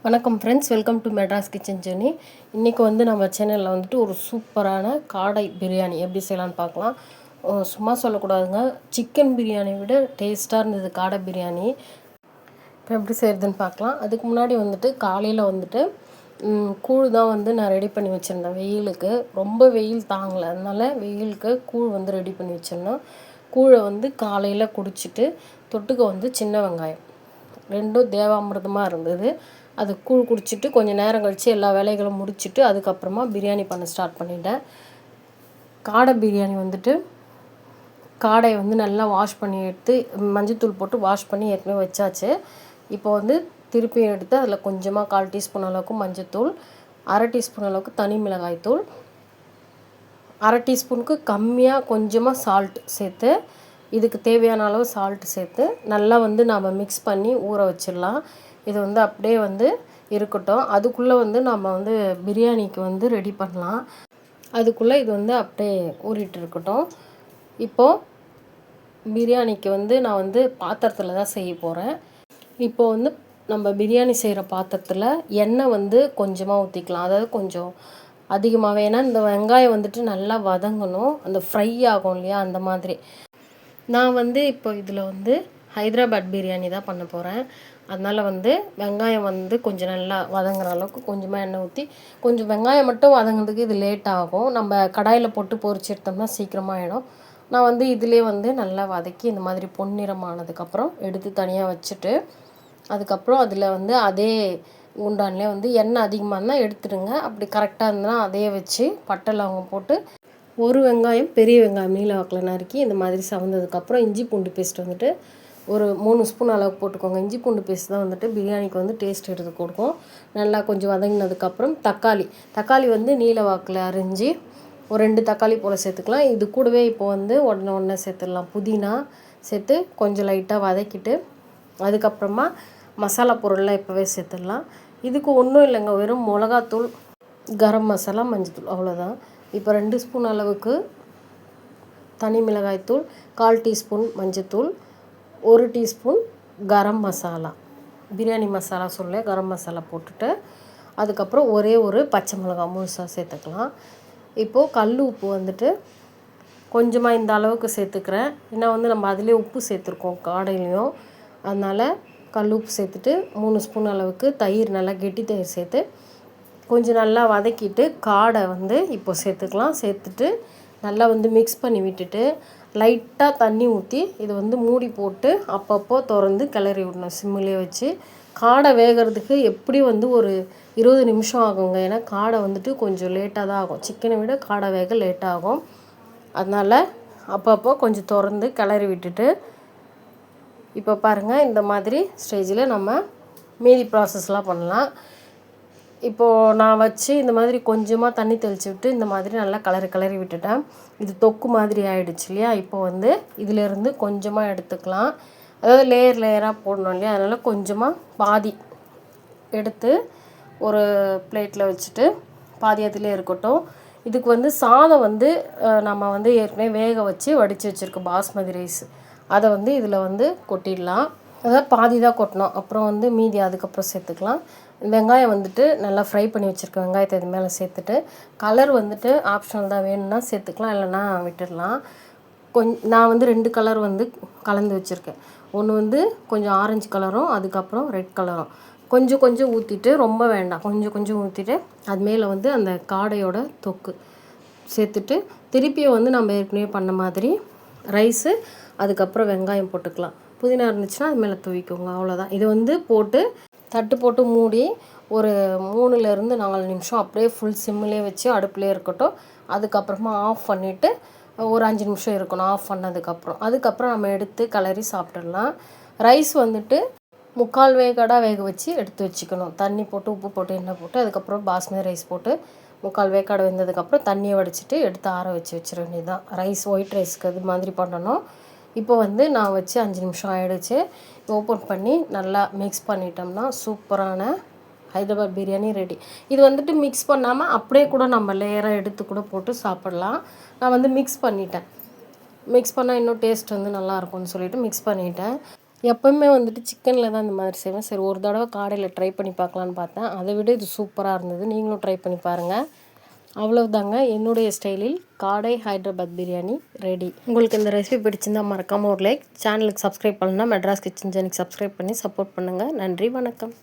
வணக்கம் friends, welcome to Madras kitchen journey. இன்றைக்கி நம்ம சேனலில் ஒரு சூப்பரான காடை பிரியாணி எப்படி செய்யலான்னு பார்க்கலாம். சும்மா சொல்லக்கூடாதுங்க, சிக்கன் பிரியாணி விட டேஸ்ட்டாக இருந்தது காடை பிரியாணி. இப்போ எப்படி செய்கிறதுன்னு பார்க்கலாம். அதுக்கு முன்னாடி காலையில் கூழ் தான் நான் ரெடி பண்ணி வச்சுருந்தேன். வெயிலுக்கு ரொம்ப வெயில் தாங்கலை, அதனால் வெயிலுக்கு கூழ் ரெடி பண்ணி வச்சுருந்தோம். கூழை காலையில் குடிச்சிட்டு தொட்டுக்க சின்ன வெங்காயம் ரெண்டும் தேவாமிர்தமாக இருந்தது. அது கூழ் குடிச்சிட்டு கொஞ்சம் நேரம் கழித்து எல்லா வேலைகளும் முடிச்சுட்டு அதுக்கப்புறமா பிரியாணி பண்ண ஸ்டார்ட் பண்ணிட்டேன். காடை பிரியாணி காடையை நல்லா வாஷ் பண்ணி எடுத்து மஞ்சத்தூள் போட்டு வாஷ் பண்ணி ஏற்கனவே வச்சாச்சு. இப்போ திருப்பி எடுத்து அதில் கொஞ்சமாக 1/4 டீஸ்பூன் அளவுக்கு மஞ்சத்தூள், 1/2 டீஸ்பூன் அளவுக்கு தனி மிளகாய்த்தூள், 1/2 டீஸ்பூனுக்கு கம்மியாக கொஞ்சமாக சால்ட் சேர்த்து, இதுக்கு தேவையான அளவு சால்ட்டு சேர்த்து நல்லா நாம் மிக்ஸ் பண்ணி ஊற வச்சிடலாம். இது அப்படியே இருக்கட்டும். அதுக்குள்ளே நம்ம பிரியாணிக்கு ரெடி பண்ணலாம். அதுக்குள்ளே இது அப்படியே ஊறிட்டு இருக்கட்டும். இப்போது பிரியாணிக்கு நான் பாத்திரத்தில் தான் செய்ய போகிறேன். இப்போது நம்ம பிரியாணி செய்கிற பாத்திரத்தில் எண்ணெய் கொஞ்சமாக ஊற்றிக்கலாம். அதாவது கொஞ்சம் அதிகமாகவே, ஏன்னா இந்த வெங்காயம் நல்லா வதங்கணும், அந்த ஃப்ரை ஆகும் இல்லையா, அந்த மாதிரி. நான் இப்போ இதில் ஹைதராபாத் பிரியாணி தான் பண்ண போகிறேன். அதனால் வெங்காயம் கொஞ்சம் நல்லா வதங்குற அளவுக்கு கொஞ்சமாக எண்ணெய் ஊற்றி, கொஞ்சம் வெங்காயம் மட்டும் வதங்கிறதுக்கு இது லேட் ஆகும். நம்ம கடாயில் போட்டு பொரிச்சு எடுத்தோம்னா சீக்கிரமாக ஆகிடும். நான் இதிலே நல்லா வதக்கி இந்த மாதிரி பொன்னிறமானதுக்கப்புறம் எடுத்து தனியாக வச்சுட்டு, அதுக்கப்புறம் அதில் அதே குண்டான்லேயே எண்ணெய் அதிகமாக இருந்தால் எடுத்துடுங்க. அப்படி கரெக்டாக இருந்ததுன்னா அதே வச்சு பட்டை லவங்கம் போட்டு ஒரு வெங்காயம், பெரிய வெங்காயம் நீல வாக்கில் நறுக்கி இந்த மாதிரி சவந்ததுக்கப்புறம் இஞ்சி பூண்டு பேஸ்ட் ஒரு 3 ஸ்பூன் அளவுக்கு போட்டுக்கோங்க. இஞ்சி பூண்டு பேஸ்ட் தான் பிரியாணிக்கு டேஸ்ட் எடுத்து கொடுக்கும். நல்லா கொஞ்சம் வதங்கினதுக்கப்புறம் தக்காளி நீல வாக்கில் அரிஞ்சு ஒரு 2 தக்காளி போல் சேர்த்துக்கலாம். இது கூடவே இப்போ உடனே சேர்த்துடலாம். புதினா சேர்த்து கொஞ்சம் லைட்டாக வதக்கிட்டு அதுக்கப்புறமா மசாலா பொருள்லாம் இப்போவே சேர்த்துடலாம். இதுக்கு ஒன்றும் இல்லைங்க, வெறும் மிளகாத்தூள், கரம் மசாலா, மஞ்சத்தூள், அவ்வளோதான். இப்போ 2 ஸ்பூன் அளவுக்கு தனி மிளகாய்த்தூள், 1/4 டீஸ்பூன் மஞ்சத்தூள், 1 டீஸ்பூன் கரம் மசாலா, பிரியாணி மசாலா கரம் மசாலா போட்டுட்டு அதுக்கப்புறம் ஒரே ஒரு பச்சை மிளகாய் முழுசாக சேர்த்துக்கலாம். இப்போது கல் உப்பு கொஞ்சமாக இந்த அளவுக்கு சேர்த்துக்கிறேன். ஏன்னா நம்ம அதிலே உப்பு சேர்த்துருக்கோம் காடையிலையும், அதனால் கல் உப்பு சேர்த்துட்டு 3 ஸ்பூன் அளவுக்கு தயிர், நல்லா கெட்டி தயிர் சேர்த்து கொஞ்சம் நல்லா வதக்கிட்டு காடை இப்போ சேர்த்துக்கலாம். சேர்த்துட்டு நல்லா மிக்ஸ் பண்ணி விட்டுட்டு லைட்டாக தண்ணி ஊற்றி இது மூடி போட்டு அப்பப்போ திறந்து கிளறி விடணும் சிம்மிலே வச்சு. காடை வேகிறதுக்கு எப்படி ஒரு 20 நிமிஷம் ஆகுங்க. ஏன்னா காடை கொஞ்சம் லேட்டாக தான் ஆகும். சிக்கனை விட காடை வேக லேட் ஆகும். அதனால் அப்பப்போ கொஞ்சம் திறந்து கிளறி விட்டுட்டு, இப்போ பாருங்கள், இந்த மாதிரி ஸ்டேஜில் நம்ம மீதி ப்ராசஸ்லாம் பண்ணலாம். இப்போது நான் வச்சு இந்த மாதிரி கொஞ்சமாக தண்ணி தெளித்து விட்டு இந்த மாதிரி நல்லா கிளறி விட்டுட்டேன். இது தொக்கு மாதிரி ஆகிடுச்சு இல்லையா. இப்போ இதிலேருந்து கொஞ்சமாக எடுத்துக்கலாம். அதாவது லேயராக போடணும் இல்லையா, அதனால் கொஞ்சமாக பாதி எடுத்து ஒரு பிளேட்டில் வச்சுட்டு பாதி அதிலே இருக்கட்டும். இதுக்கு சாதம் நம்ம ஏற்கனவே வேக வச்சு வடித்து வச்சுருக்க பாஸ்மதி ரைஸ், அதை இதில் கொட்டிடலாம். அதாவது பாதி தான் கொட்டணும். அப்புறம் மீதி அதுக்கப்புறம் சேர்த்துக்கலாம். வெங்காயம் நல்லா ஃப்ரை பண்ணி வச்சுருக்கேன். வெங்காயத்தை இது மேலே சேர்த்துட்டு, கலர் ஆப்ஷனல் தான், வேணும்னா சேர்த்துக்கலாம், இல்லைன்னா விட்டுடலாம். நான் 2 கலர் கலந்து வச்சுருக்கேன். ஒன்று கொஞ்சம் ஆரஞ்சு கலரும், அதுக்கப்புறம் ரெட் கலரும். கொஞ்சம் கொஞ்சம் ஊற்றிட்டு, ரொம்ப வேண்டாம், கொஞ்சம் கொஞ்சம் ஊற்றிட்டு அது மேலே அந்த காடையோட தொக்கு சேர்த்துட்டு திருப்பியும் நம்ம ஏற்கனவே பண்ண மாதிரி ரைஸு, அதுக்கப்புறம் வெங்காயம் போட்டுக்கலாம். புதினா இருந்துச்சுன்னா அது மேலே தூவிக்கோங்க, அவ்வளோதான். இது போட்டு தட்டு போட்டு மூடி ஒரு 3லேருந்து 4 நிமிஷம் அப்படியே ஃபுல் சிம்மிலே வச்சு அடுப்புலேயே இருக்கட்டும். அதுக்கப்புறமா ஆஃப் பண்ணிவிட்டு ஒரு 5 நிமிஷம் இருக்கணும் ஆஃப் பண்ணதுக்கப்புறம். அதுக்கப்புறம் நம்ம எடுத்து கிளறி சாப்பிட்றலாம். ரைஸ் 3/4 வேக்காடாக வேக வச்சு எடுத்து வச்சுக்கணும். தண்ணி போட்டு உப்பு போட்டு எண்ணெய் போட்டு அதுக்கப்புறம் பாஸ்மதி ரைஸ் போட்டு 3/4 வேக்காடு வெந்ததுக்கப்புறம் தண்ணியை வடிச்சிட்டு எடுத்து ஆற வச்சிட வேண்டியது தான். ரைஸ் ஒயிட் ரைஸ்க்கு அது மாதிரி பண்ணணும். இப்போ நான் வச்சு 5 நிமிஷம் ஆகிடுச்சு. ஓப்பன் பண்ணி நல்லா மிக்ஸ் பண்ணிட்டோம்னா சூப்பரான ஹைதராபாத் பிரியாணி ரெடி. இது மிக்ஸ் பண்ணாமல் அப்படியே கூட நம்ம லேயராக எடுத்து கூட போட்டு சாப்பிட்லாம். நான் மிக்ஸ் பண்ணிட்டேன். மிக்ஸ் பண்ணால் இன்னும் டேஸ்ட் நல்லாயிருக்கும்னு சொல்லிவிட்டு மிக்ஸ் பண்ணிட்டேன். எப்பவுமே வந்துட்டு சிக்கனில் தான் இந்த மாதிரி செய்வேன். சரி ஒரு தடவை காடையில் ட்ரை பண்ணி பார்க்கலான்னு பார்த்தேன். அதை விட இது சூப்பராக இருந்தது. நீங்களும் ட்ரை பண்ணி பாருங்கள். அவ்வளவுதாங்க, என்னுடைய ஸ்டைலில் காடை ஹைதராபாத் பிரியாணி ரெடி. உங்களுக்கு இந்த ரெசிபி பிடிச்சிருந்தால் மறக்காமல் ஒரு லைக், சேனலுக்கு சப்ஸ்கிரைப் பண்ணணுன்னா மெட்ராஸ் கிச்சன் சேனலுக்கு சப்ஸ்கிரைப் பண்ணி சப்போர்ட் பண்ணுங்கள். நன்றி, வணக்கம்.